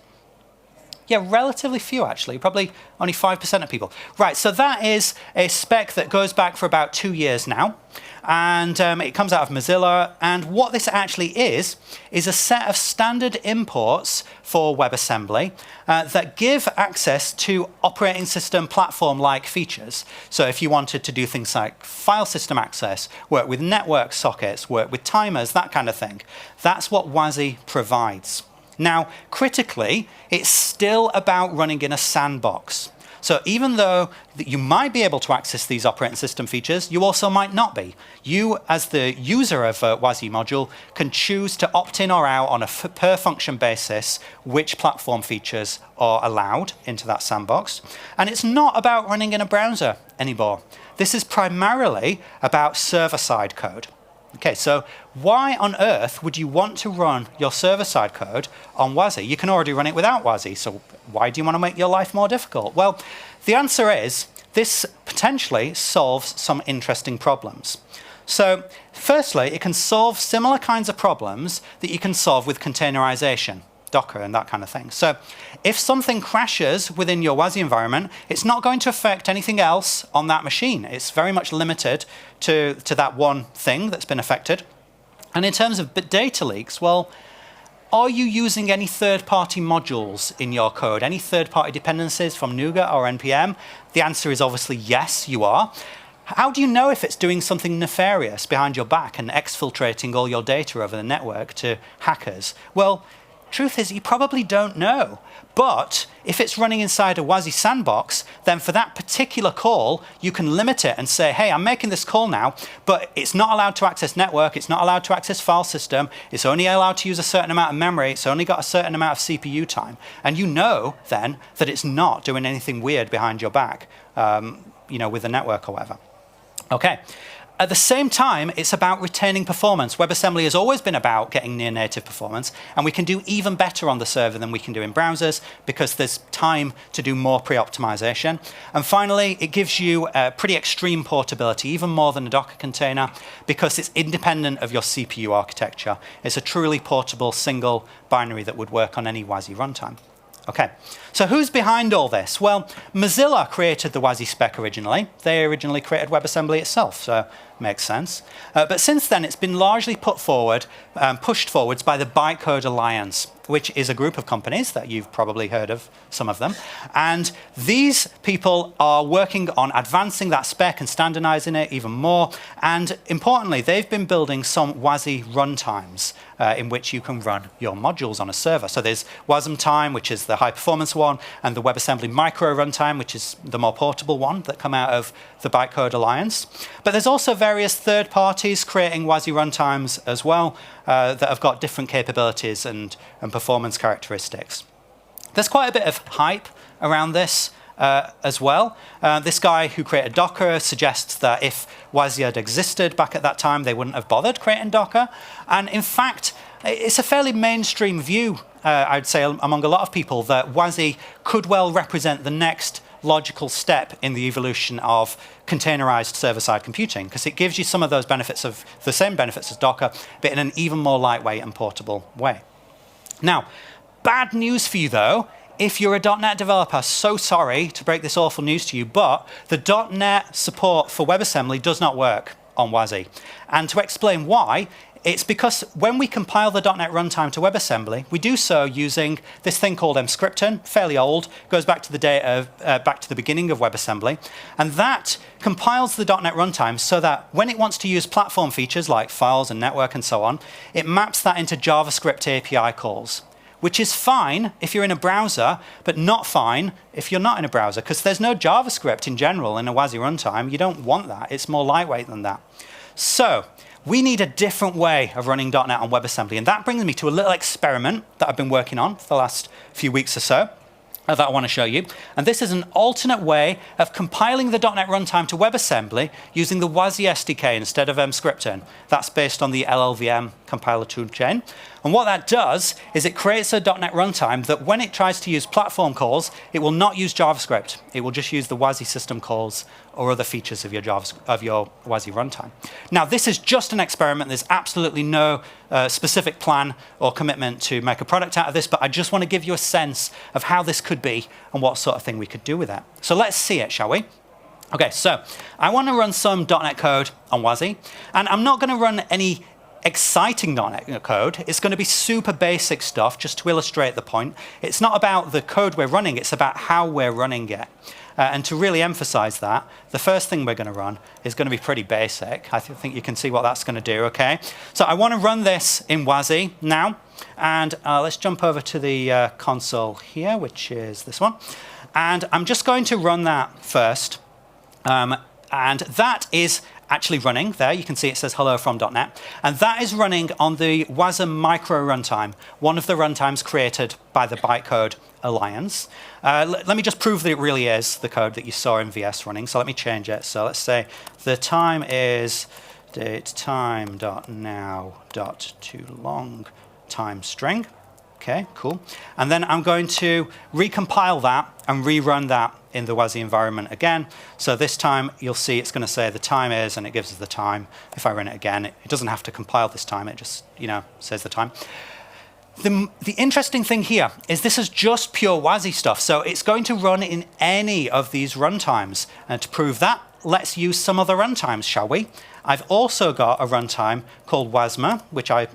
Yeah, relatively few, actually. Probably only 5% of people. Right, so that is a spec that goes back for about 2 years now. And it comes out of Mozilla. And what this actually is a set of standard imports for WebAssembly that give access to operating system platform-like features. So if you wanted to do things like file system access, work with network sockets, work with timers, that kind of thing, that's what WASI provides. Now, critically, it's still about running in a sandbox. So even though you might be able to access these operating system features, you also might not be. You, as the user of a WASI module, can choose to opt in or out on a per function basis which platform features are allowed into that sandbox. And it's not about running in a browser anymore. This is primarily about server-side code. Okay, so why on earth would you want to run your server-side code on WASI? You can already run it without WASI, so why do you want to make your life more difficult? Well, the answer is this potentially solves some interesting problems. So firstly, it can solve similar kinds of problems that you can solve with containerization, Docker and that kind of thing. So if something crashes within your WASI environment, it's not going to affect anything else on that machine. It's very much limited to that one thing that's been affected. And in terms of data leaks, well, are you using any third-party modules in your code? Any third-party dependencies from NuGet or NPM? The answer is obviously yes, you are. How do you know if it's doing something nefarious behind your back and exfiltrating all your data over the network to hackers? Well, truth is, you probably don't know. But if it's running inside a WASI sandbox, then for that particular call, you can limit it and say, hey, I'm making this call now, but it's not allowed to access network, it's not allowed to access file system, it's only allowed to use a certain amount of memory, it's only got a certain amount of CPU time. And you know then that it's not doing anything weird behind your back, with the network or whatever. Okay. At the same time, it's about retaining performance. WebAssembly has always been about getting near-native performance, and we can do even better on the server than we can do in browsers because there's time to do more pre-optimization. And finally, it gives you pretty extreme portability, even more than a Docker container, because it's independent of your CPU architecture. It's a truly portable single binary that would work on any WASI runtime. Okay, so who's behind all this? Well, Mozilla created the WASI spec originally. They originally created WebAssembly itself, so makes sense. But since then, it's been largely pushed forwards by the Bytecode Alliance, which is a group of companies that you've probably heard of, some of them. And these people are working on advancing that spec and standardizing it even more. And importantly, they've been building some WASI runtimes in which you can run your modules on a server. So there's WASM time, which is the high-performance one, and the WebAssembly micro runtime, which is the more portable one that come out of the Bytecode Alliance. But there's also various third parties creating WASI runtimes as well that have got different capabilities and performance characteristics. There's quite a bit of hype around this as well. This guy who created Docker suggests that if WASI had existed back at that time, they wouldn't have bothered creating Docker. And in fact, it's a fairly mainstream view, I'd say, among a lot of people, that WASI could well represent the next logical step in the evolution of containerized server-side computing, because it gives you some of those benefits of the same benefits as Docker, but in an even more lightweight and portable way. Now, bad news for you though, if you're a .NET developer, so sorry to break this awful news to you, but the .NET support for WebAssembly does not work on WASI. And to explain why, it's because when we compile the .NET runtime to WebAssembly, we do so using this thing called mscripton, fairly old, goes back to the beginning of WebAssembly, and that compiles the .NET runtime so that when it wants to use platform features like files and network and so on, it maps that into JavaScript API calls, which is fine if you're in a browser, but not fine if you're not in a browser, because there's no JavaScript in general in a WASI runtime. You don't want that. It's more lightweight than that. So we need a different way of running .NET on WebAssembly. And that brings me to a little experiment that I've been working on for the last few weeks or so that I want to show you. And this is an alternate way of compiling the .NET runtime to WebAssembly using the WASI SDK instead of mscripting. That's based on the LLVM compiler toolchain. And what that does is it creates a .NET runtime that when it tries to use platform calls, it will not use JavaScript. It will just use the WASI system calls or other features of your WASI runtime. Now, this is just an experiment. There's absolutely no specific plan or commitment to make a product out of this, but I just want to give you a sense of how this could be and what sort of thing we could do with it. So let's see it, shall we? OK, so I want to run some .NET code on WASI, and I'm not going to run any exciting .NET code. It's going to be super basic stuff just to illustrate the point. It's not about the code we're running, it's about how we're running it. And to really emphasize that, the first thing we're going to run is going to be pretty basic. I think you can see what that's going to do, okay? So I want to run this in WASI now. And let's jump over to the console here, which is this one. And I'm just going to run that first. And that is actually running there. You can see it says hello from .NET. And that is running on the WASM micro runtime, one of the runtimes created by the Bytecode Alliance. Let me just prove that it really is the code that you saw in VS running. So let me change it. So let's say the time is datetime.now.toLong time string. OK, cool. And then I'm going to recompile that and rerun that in the WASI environment again. So this time, you'll see it's going to say the time is, and it gives us the time. If I run it again, it doesn't have to compile this time. It just says the time. The interesting thing here is this is just pure WASI stuff. So it's going to run in any of these runtimes. And to prove that, let's use some other runtimes, shall we? I've also got a runtime called WASM, which was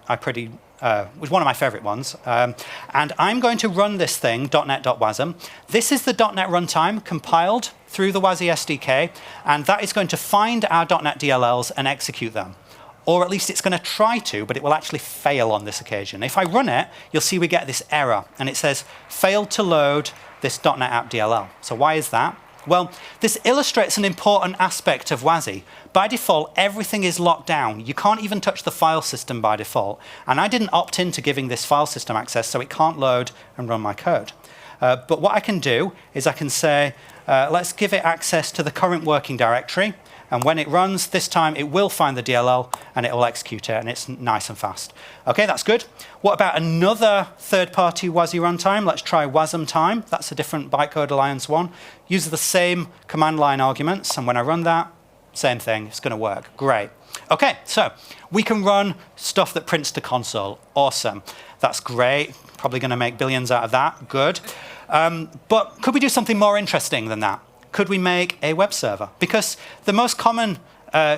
one of my favorite ones. And I'm going to run this thing, .NET.WASM. This is the .NET runtime compiled through the WASI SDK, and that is going to find our .NET DLLs and execute them. Or at least it's going to try to, but it will actually fail on this occasion. If I run it, you'll see we get this error, and it says, failed to load this .NET app DLL. So why is that? Well, this illustrates an important aspect of WASI. By default, everything is locked down. You can't even touch the file system by default. And I didn't opt into giving this file system access, so it can't load and run my code. But what I can do is I can say, let's give it access to the current working directory. And when it runs, this time it will find the DLL and it will execute it, and it's nice and fast. OK, that's good. What about another third-party WASI runtime? Let's try WASM time. That's a different Bytecode Alliance one. Uses the same command line arguments, and when I run that, same thing. It's going to work. Great. OK, so we can run stuff that prints to console. Awesome. That's great. Probably going to make billions out of that. Good. But could we do something more interesting than that? Could we make a web server? Because the most common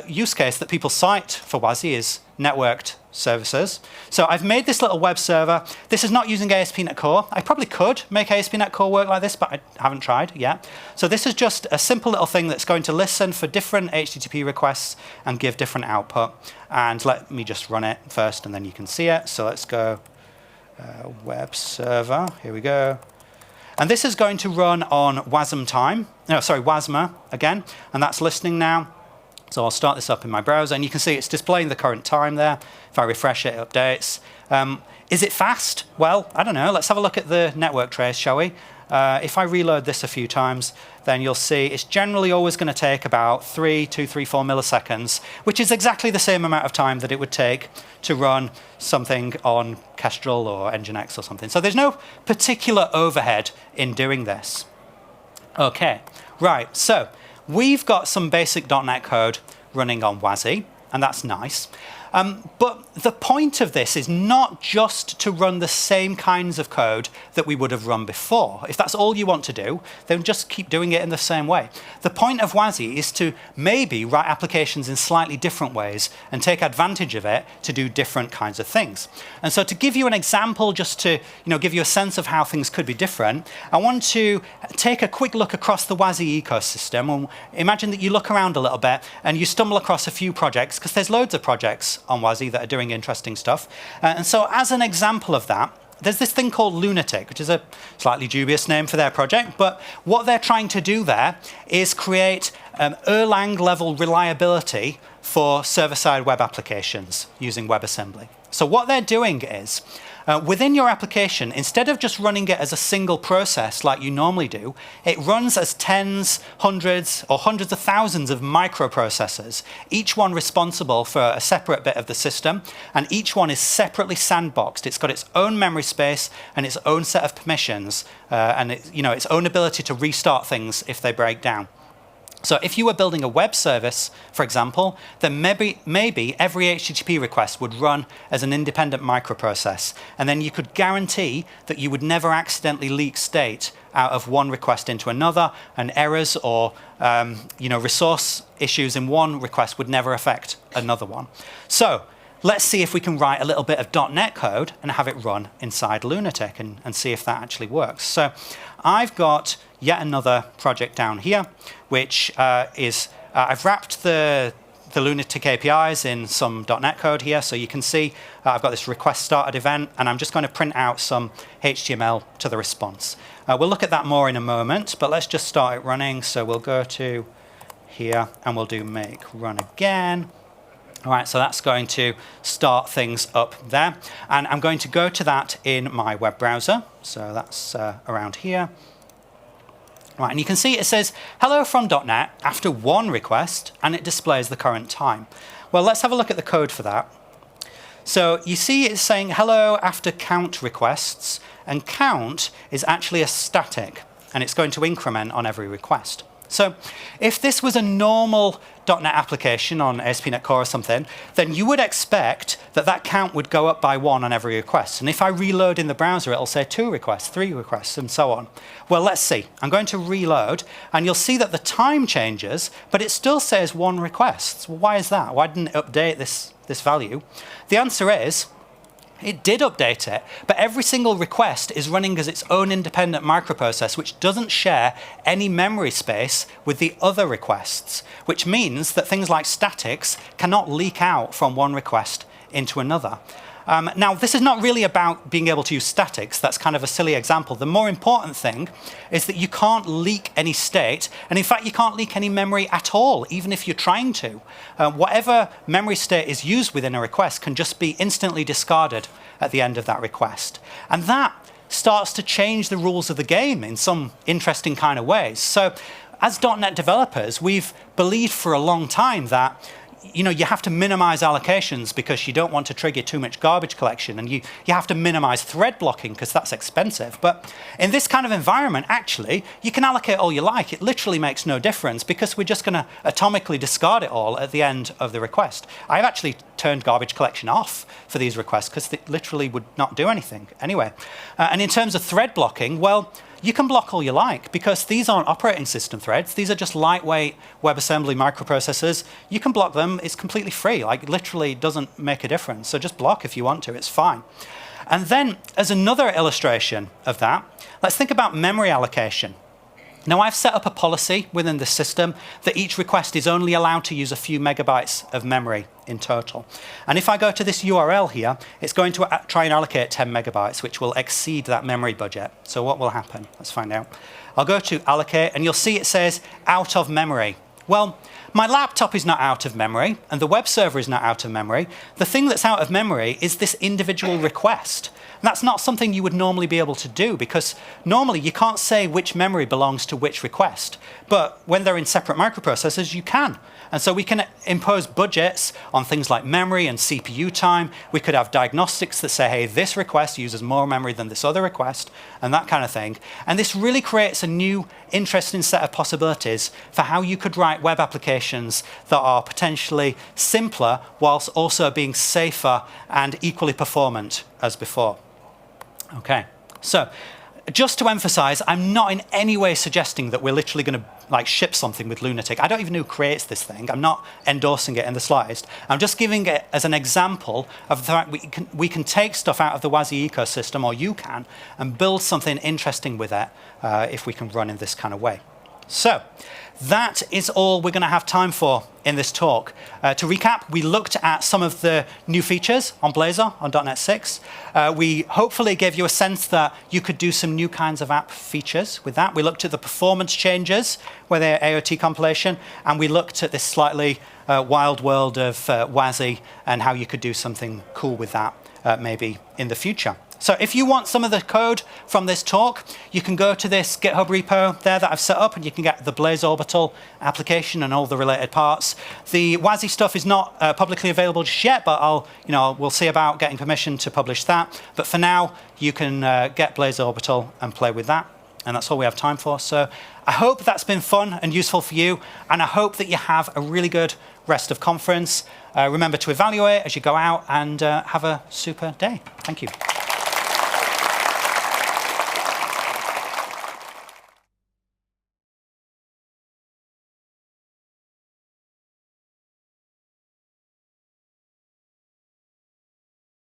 use case that people cite for WASI is networked services. So I've made this little web server. This is not using ASP.NET Core. I probably could make ASP.NET Core work like this, but I haven't tried yet. So this is just a simple little thing that's going to listen for different HTTP requests and give different output. And let me just run it first, and then you can see it. So let's go web server. Here we go. And this is going to run on WASM time. No, sorry, WASM again. And that's listening now. So I'll start this up in my browser. And you can see it's displaying the current time there. If I refresh it, it updates. Is it fast? Well, I don't know. Let's have a look at the network trace, shall we? If I reload this a few times, then you'll see it's generally always going to take about 4 milliseconds, which is exactly the same amount of time that it would take to run something on Kestrel or Nginx or something. So there's no particular overhead in doing this. OK, right. So we've got some basic .NET code running on WASI, and that's nice. But the point of this is not just to run the same kinds of code that we would have run before. If that's all you want to do, then just keep doing it in the same way. The point of WASI is to maybe write applications in slightly different ways and take advantage of it to do different kinds of things. And so to give you an example, just to give you a sense of how things could be different, I want to take a quick look across the WASI ecosystem. And imagine that you look around a little bit and you stumble across a few projects, because there's loads of projects on WASI that are doing interesting stuff. And so as an example of that, there's this thing called Lunatic, which is a slightly dubious name for their project, but what they're trying to do there is create Erlang level reliability for server-side web applications using WebAssembly. So what they're doing is, within your application, instead of just running it as a single process like you normally do, it runs as tens, hundreds, or hundreds of thousands of microprocessors, each one responsible for a separate bit of the system, and each one is separately sandboxed. It's got its own memory space and its own set of permissions, and its own ability to restart things if they break down. So if you were building a web service, for example, then maybe every HTTP request would run as an independent microprocess, and then you could guarantee that you would never accidentally leak state out of one request into another, and errors or resource issues in one request would never affect another one. So let's see if we can write a little bit of .NET code and have it run inside Lunatic and see if that actually works. So I've got yet another project down here, which I've wrapped the Lunatic APIs in some .NET code here. So you can see I've got this request started event, and I'm just going to print out some HTML to the response. We'll look at that more in a moment, but let's just start it running. So we'll go to here, and we'll do make run again. All right, so that's going to start things up there. And I'm going to go to that in my web browser. So that's around here. Right, and you can see it says, hello from .NET after one request, and it displays the current time. Well, let's have a look at the code for that. So you see it's saying hello after count requests, and count is actually a static, and it's going to increment on every request. So if this was a normal .NET application on ASP.NET Core or something, then you would expect that that count would go up by 1 on every request. And if I reload in the browser, it'll say 2 requests, 3 requests, and so on. Well, let's see. I'm going to reload, and you'll see that the time changes, but it still says 1 request. Well, why is that? Why didn't it update this value? The answer is, it did update it, but every single request is running as its own independent microprocess, which doesn't share any memory space with the other requests, which means that things like statics cannot leak out from one request into another. Now, this is not really about being able to use statics. That's kind of a silly example. The more important thing is that you can't leak any state, and in fact, you can't leak any memory at all, even if you're trying to. Whatever memory state is used within a request can just be instantly discarded at the end of that request. And that starts to change the rules of the game in some interesting kind of ways. So as .NET developers, we've believed for a long time that you have to minimize allocations because you don't want to trigger too much garbage collection, and you have to minimize thread blocking because that's expensive. But in this kind of environment, actually, you can allocate all you like. It literally makes no difference because we're just going to atomically discard it all at the end of the request. I've actually turned garbage collection off for these requests because it literally would not do anything anyway. And in terms of thread blocking, well, you can block all you like because these aren't operating system threads. These are just lightweight WebAssembly microprocessors. You can block them. It's completely free. Like, literally doesn't make a difference. So just block if you want to. It's fine. And then as another illustration of that, let's think about memory allocation. Now, I've set up a policy within the system that each request is only allowed to use a few megabytes of memory in total. And if I go to this URL here, it's going to try and allocate 10 megabytes, which will exceed that memory budget. So what will happen? Let's find out. I'll go to allocate, and you'll see it says out of memory. Well, my laptop is not out of memory, and the web server is not out of memory. The thing that's out of memory is this individual request. And that's not something you would normally be able to do because normally you can't say which memory belongs to which request. But when they're in separate microprocessors, you can. And so we can impose budgets on things like memory and CPU time. We could have diagnostics that say, hey, this request uses more memory than this other request, and that kind of thing. And this really creates a new, interesting set of possibilities for how you could write web applications that are potentially simpler whilst also being safer and equally performant as before. Okay, so just to emphasize, I'm not in any way suggesting that we're literally going to ship something with Lunatic. I don't even know who creates this thing. I'm not endorsing it in the slightest. I'm just giving it as an example of the fact we can take stuff out of the WASI ecosystem, or you can, and build something interesting with it if we can run in this kind of way. So that is all we're going to have time for in this talk. To recap, we looked at some of the new features on Blazor on .NET 6. We hopefully gave you a sense that you could do some new kinds of app features with that. We looked at the performance changes with the AOT compilation, and we looked at this slightly wild world of WASI and how you could do something cool with that maybe in the future. So if you want some of the code from this talk, you can go to this GitHub repo there that I've set up, and you can get the Blazor Orbital application and all the related parts. The WASI stuff is not publicly available just yet, but we'll see about getting permission to publish that. But for now, you can get Blazor Orbital and play with that. And that's all we have time for. So I hope that's been fun and useful for you. And I hope that you have a really good rest of conference. Remember to evaluate as you go out, and have a super day. Thank you.